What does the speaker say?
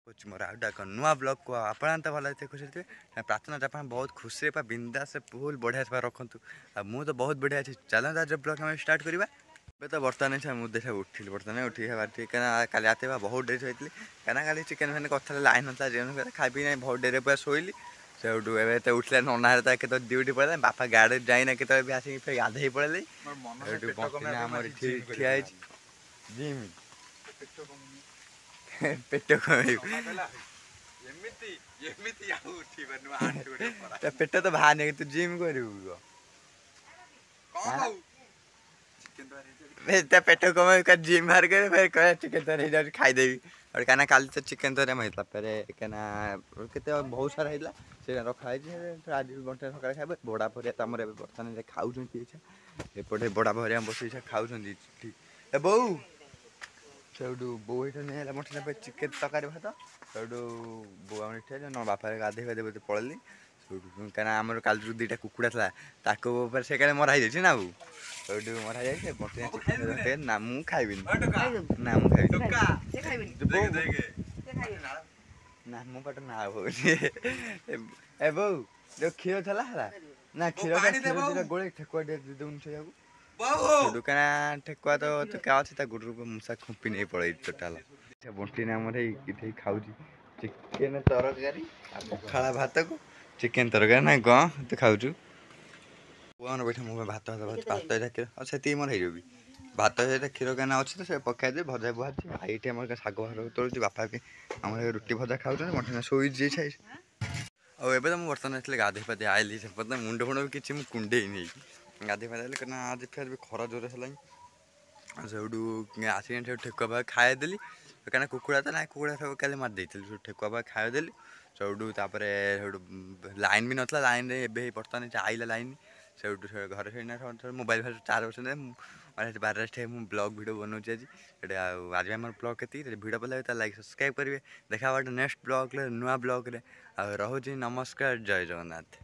मोर outta एक नुआ blog को आपण तो भल खुशी थे प्रार्थना आप बहुत खुशी बिंदास फुल बढ़िया से रखु मु तो बहुत बढ़िया अच्छी चलो आज ब्लॉग हम स्टार्ट करवा ए तो बर्तमान मुझे उठिल बर्तमान उठी कल रात बहुत डेरी होती कहीं कल चिकेन फैन कथा लाइन ना जो खाई पी बहुत डेरी पूरा शोली से उठला नना के ड्यूटी पड़े बापा गाड़ी जाइना के आसिक गाधे पड़े ठिया जिम पेट पेट तो बाहर नहीं तू जिम कर पेट कम जिम बाहर कर फिर कह चिकेन तर खाईदेवी और कहना काली तो चिकेन तर होता कहना के बहुत सारा होता से रखाई आज घंटे सका खाए बड़ा भरिया तो आम बर्तमान खाऊ एपटे बड़ा भरिया बस खाऊ बो से बो ये नहीं मटन चिकेन तरकारी भात से बो आम न बापा गाधे गाधे पड़ेली कहीं आम काल जो दुटा कुकुड़ा था से कहीं मरा जाइए ना बो से मरा जाए ना मु खाइबी ना मु ना मो पट ना हो ए बो जो क्षीर था ना क्षीर गोले ठेकुआ दून से दुकान ठेकुआ तो क्या अच्छे गुड़ मूसा खुंपी नहीं पड़े टोटाल बंटी ने आम ये खाऊ चिकेन तरकारी पखाड़ा भात को चिकेन तरकारी ना गं तू खाऊ पुआन बैठे मुझे भात भात भात क्षीर से मोर हो भात सहित क्षीर केना अच्छे तो पकाई भजा बुझा ये आम शाग भाग तोड़ बापा के आम रुटी भजा खाऊ मटन शोई छाई और तो मुझे बर्तमान आसले गाधे पाधे आइली से मुंड फुंड भी किसी कुंडे नहीं गाधे पाधे कहना आज फिर भी खरा जोर है से आसिक ठेकुआ भाग खाएदेली कहीं कुकुड़ा तो ना कुकुड़ा सब कल मारिदे ठेकुआ भाग खाएदेली से लाइन भी नाला लाइन में बर्तमान आइला लाइन से घर से मोबाइल फाइल चार्ज बस बारे ब्लॉग वीडियो बनाऊँ आज आम ब्लॉग के वीडियो भल लगे लाइक सब्सक्राइब करेंगे देखा नेक्स्ट ब्लॉग नुआ ब्लॉग रोचे नमस्कार जय जगन्नाथ।